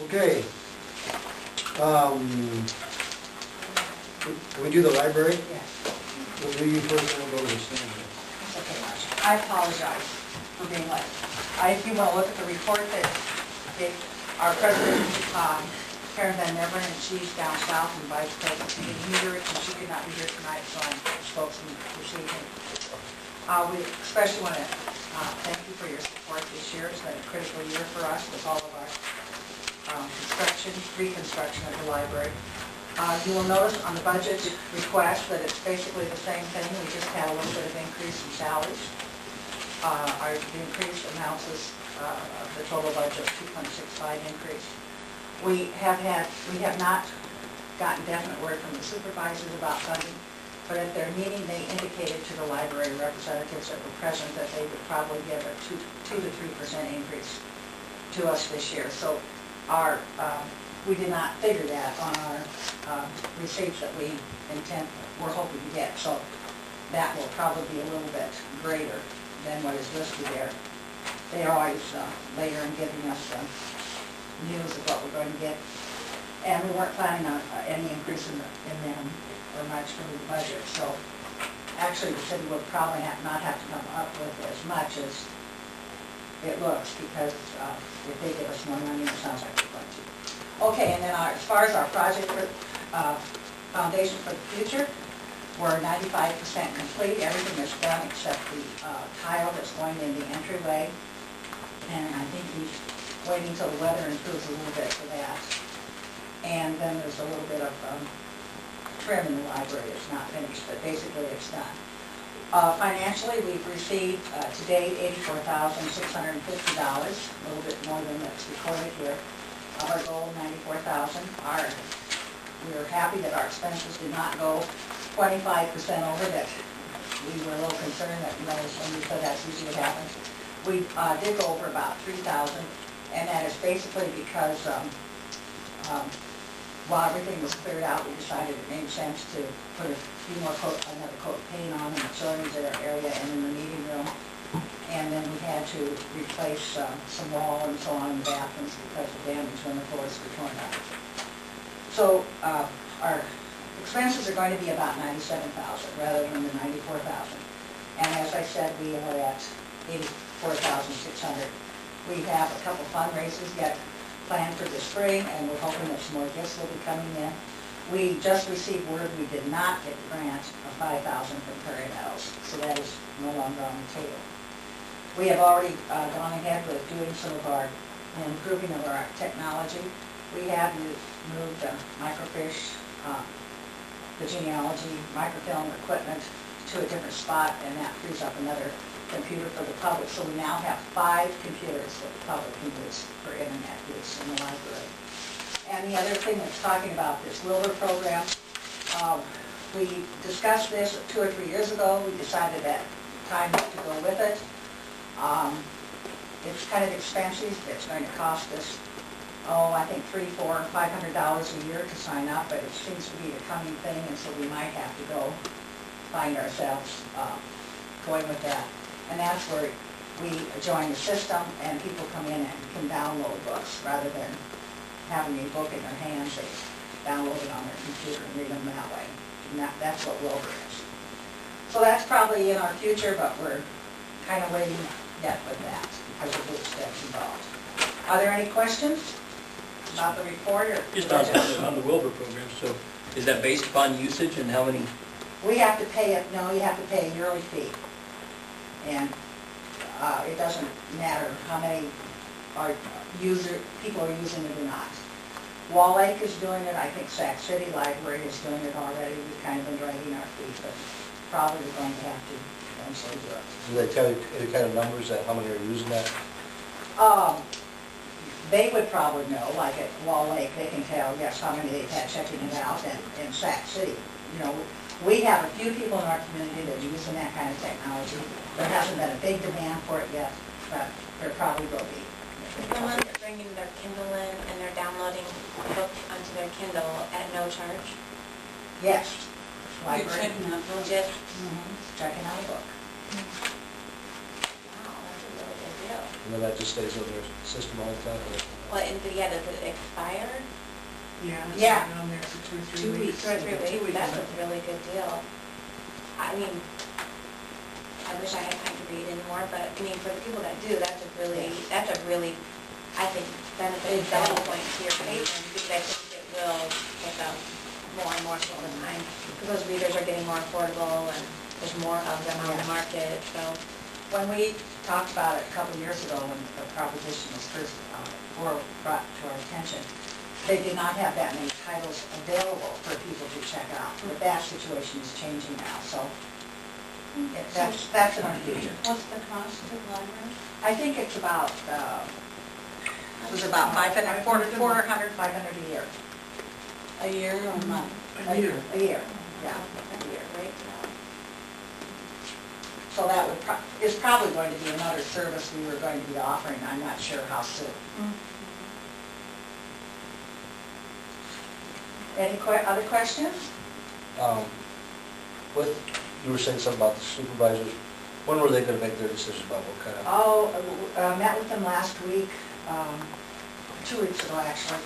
Okay. Can we do the library? Yes. We'll do you first, and we'll go to the standard. That's okay, Marcia. I apologize for being late. If you want to look at the report that our president, Karen Van Neveren, and she's down south, and Vice President Heater, and she could not be here tonight, so I'm spokesman this evening. We especially want to thank you for your support this year. It's been a critical year for us with all of our reconstruction of the library. You will notice on the budget request that it's basically the same thing. We just had a little bit of increase in salaries. The increase amounts the total budget 2.65 increase. We have not gotten definite word from the supervisors about funding, but at their meeting they indicated to the library representatives that were present that they would probably give a 2 to 3% increase to us this year. So we did not figure that on our receipts that we're hoping to get. So that will probably be a little bit greater than what is listed there. They are always later in giving us news of what we're going to get. And we weren't planning on any increase in them or much from the budget. So actually the city would probably not have to come up with as much as it looks, because if they give us more money, it sounds like we're going to. Okay, and then as far as our project foundation for the future, we're 95% complete. Everything is done except the tile that's going in the entryway. And I think he's waiting until the weather improves a little bit for that. And then there's a little bit of trim in the library. It's not finished, but basically it's done. Financially, we've received to date $84,650, a little bit more than that's recorded here. Our goal, $94,000. We were happy that our expenses did not go 25% over. That we were a little concerned that, somebody said that's usually what happens. We did go over about $3,000, and that is basically because while everything was cleared out, we decided it made sense to put another coat of paint on in the children's area and in the meeting room. And then we had to replace some wall and so on in the bathrooms because of damage when the floors were torn out. So our expenses are going to be about $97,000 rather than the $94,000. And as I said, we are at $84,600. We have a couple fundraisers yet planned for the spring, and we're hoping that some more gifts will be coming in. We just received word we did not get the grant of $5,000 from Prairie Meadows, so that is no longer on the table. We have already gone ahead with doing some of our improving of our technology. We have moved microfiche, the genealogy, microfilm equipment to a different spot, and that frees up another computer for the public. So we now have 5 computers that the public can use for internet use in the library. And the other thing that's talking about this Wilbur program, we discussed this 2 or 3 years ago. We decided that time to go with it. It's kind of expensive. It's going to cost us, I think $300, $400, $500 a year to sign up, but it seems to be a coming thing, and so we might have to go find ourselves going with that. And that's where we join the system, and people come in and can download books rather than having a book in their hands. They download it on their computer and read them that way. And that's what Wilbur is. So that's probably in our future, but we're kind of waiting yet with that because of the steps involved. Are there any questions about the report? Or just on the Wilbur program, so is that based upon usage and how many? We have to pay it, no, you have to pay a yearly fee. And it doesn't matter how many people are using it or not. Wall Lake is doing it. I think Sac City Library is doing it already. We've kind of been dragging our feet, but probably going to have to eventually do it. Do they tell you any kind of numbers that how many are using that? They would probably know, like at Wall Lake, they can tell, yes, how many they've had checking it out, and in Sac City. We have a few people in our community that are using that kind of technology. There hasn't been a big demand for it yet, but there probably will be. The ones that are bringing their Kindle in and they're downloading a book onto their Kindle at no charge? Yes. You're checking out books? Just checking out a book. Wow, that's a really good deal. And then that just stays on their system all the time? Well, and yeah, does it expire? Yeah. Down there for 2 or 3 2 weeks. 2 or 3 2 weeks, that's a really good deal. I mean, I wish I had time to read anymore, but I mean, for the people that do, that's a really, I think, benefit selling point to your patrons, because I think it will pick up more and more so all the time. Because those readers are getting more affordable and there's more of them on the market, so. When we talked about it a couple of years ago, when the proposition was first brought to our attention, they did not have that many titles available for people to check out. But that situation is changing now, so that's in our future. What's the cost to the library? I think it's about, it was about 500, 400, 500 a year. A year or a month? A year. A year, yeah. A year, right? So that is probably going to be another service we were going to be offering. I'm not sure how soon. Any other questions? You were saying something about the supervisors. When were they gonna make their decision about what kind of? Met with them last week, 2 weeks ago actually.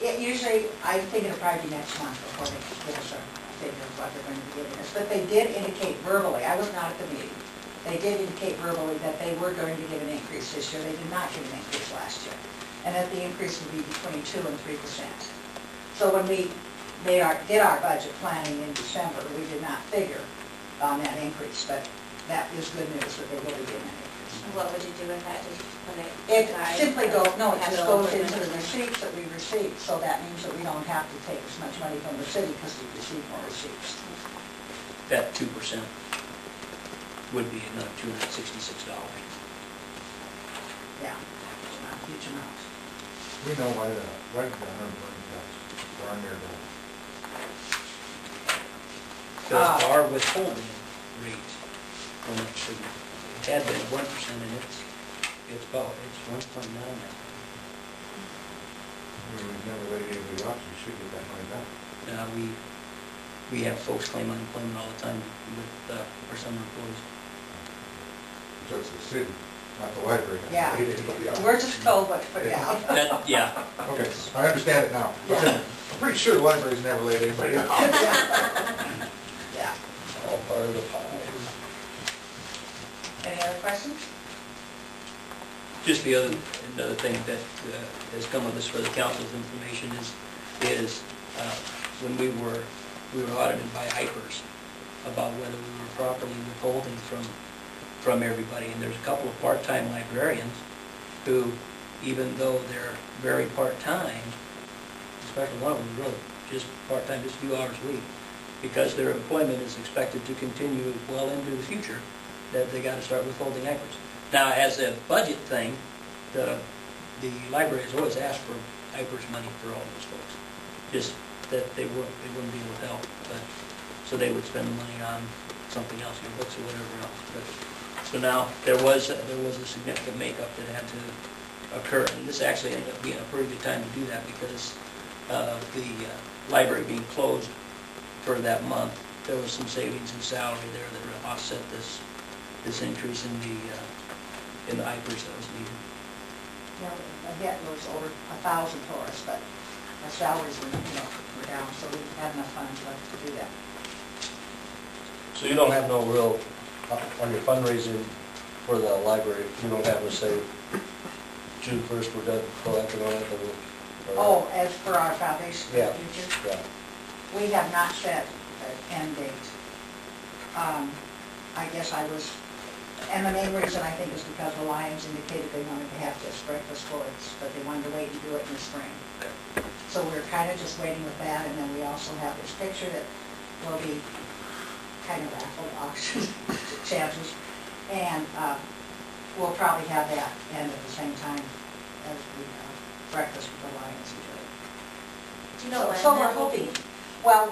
Usually, I think it'll probably be next month before they give us a figure of what they're going to be giving us. But they did indicate verbally, I was not at the meeting, they did indicate verbally that they were going to give an increase this year. They did not give an increase last year. And that the increase would be between 2 and 3%. So when we did our budget planning in December, we did not figure on that increase, but that is good news that they will be giving an increase. What would you do with that? Just put it It aside? simply goes, no, it Have just it all goes put into the in. receipts that we receive, so that means that we don't have to take as much money from the city because we receive more receipts. That 2% would be another $266. Yeah, it's not a huge amount. We know why the unemployment tax darn near double. Because our withholding rate on that sugar, it had been 1% and it's 1.9 now. We've never laid anybody off, so you should get that money back. We have folks claim unemployment all the time for some employees. So it's the city, not the library. Yeah. Laid anybody off. We're just told what to put down. Yeah, Okay, I understand it now. Yeah. I'm pretty sure the library's never laid anybody off. Yeah. All part of the pie. Any other questions? just another thing that has come with us for the council's information is when we were audited by IPERS about whether we were properly withholding from everybody. And there's a couple of part-time librarians who, even though they're very part-time, especially one of them really just part-time, just a few hours a week, because their employment is expected to continue well into the future, that they got to start withholding IPERS. Now, as a budget thing, the library has always asked for IPERS money for all those folks, just that they wouldn't be withheld, but so they would spend the money on something else, your books or whatever else. But, so now there was a significant makeup that had to occur, and this actually ended up being a pretty good time to do that because of the library being closed for that month. There was some savings in salary there that offset this increase in the IPERS that was needed. Yeah, the debt was over 1,000 for us, but our salaries were down, so we had enough funds left to do that. So you don't have no real, on your fundraising for the library, you don't have to say June 1st we're done collecting on it? Oh, as for our foundation for Yeah. the future, Yeah. we have not set an end date. I guess and the main reason I think is because the Lions indicated they wanted to have this breakfast for us, but they wanted to wait and do it in the spring. So we're kind of just waiting with that, and then we also have this picture that will be kind of raffle auction chances, and we'll probably have that end at the same time as the breakfast with the Lions usually. Do you know when So we're that will be? hoping, well,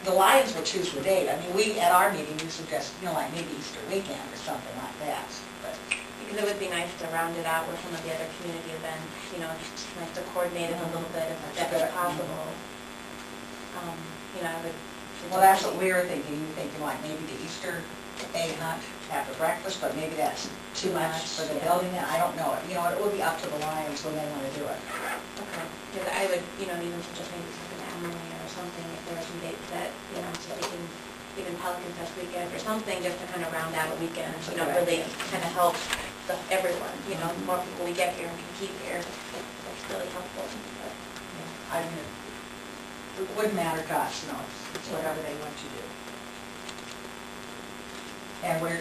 the Lions will choose the date. I mean, at our meeting, we suggest, like maybe Easter weekend or something like that. But Because it would be nice to round it out with some of the other community events, just nice to coordinate it a little bit if that was possible. I would. Well, that's what we were thinking. We were thinking like maybe the Easter egg hunt after breakfast, but maybe that's too much for the Yeah. building, I don't know. You know, it will be up to the Lions when they want to do it. Okay, because I would, even suggest maybe something to Emily or something, if there are some dates that, so they can, even Pelican Fest weekend or something, just to kind of round out a weekend, Okay. really kind of help everyone, the more people we get here and can keep here, that's really helpful. But, I mean, it wouldn't matter to us, no, it's whatever they want to do. And we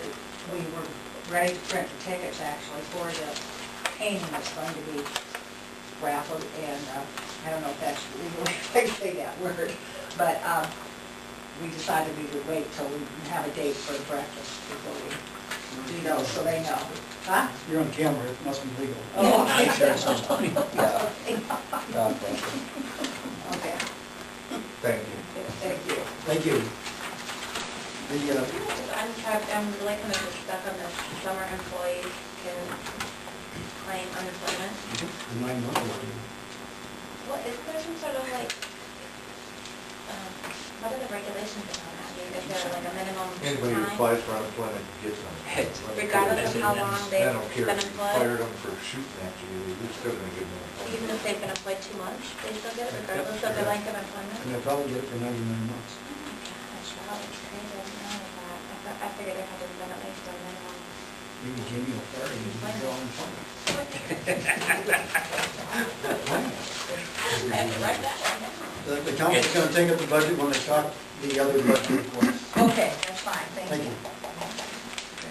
were ready to print the tickets actually for the painting that's going to be raffled, and I don't know if that's legally, if I say that word, but we decided we would wait till we have a date for the breakfast before we do those, so they know. Huh? You're on camera, it must be legal. Oh, I'm sure it's just funny. Yeah. God bless you. Okay, Thank you. thank you. Thank you. The, I'm really kind of stuck on this, summer employees can claim unemployment. the 9 month one. What, is there some sort of what are the regulations on that? Is there like a minimum Anybody who time? applies for unemployment gets Regardless of how long I they've don't care been if you employed? fired them for shooting at you, you're still gonna get them. Even if they've been employed 2 months, they still get it regardless of their length of employment? And they'll probably get it for 99 months. Oh my gosh, wow, that's crazy, I didn't know that. I figured there had to be at least a minimum. Maybe Jamie will fire you, you go on fire. I have to write that one down. The council's gonna take up the budget when they talk the other budget reports. Okay, that's fine, thank Thank you. you.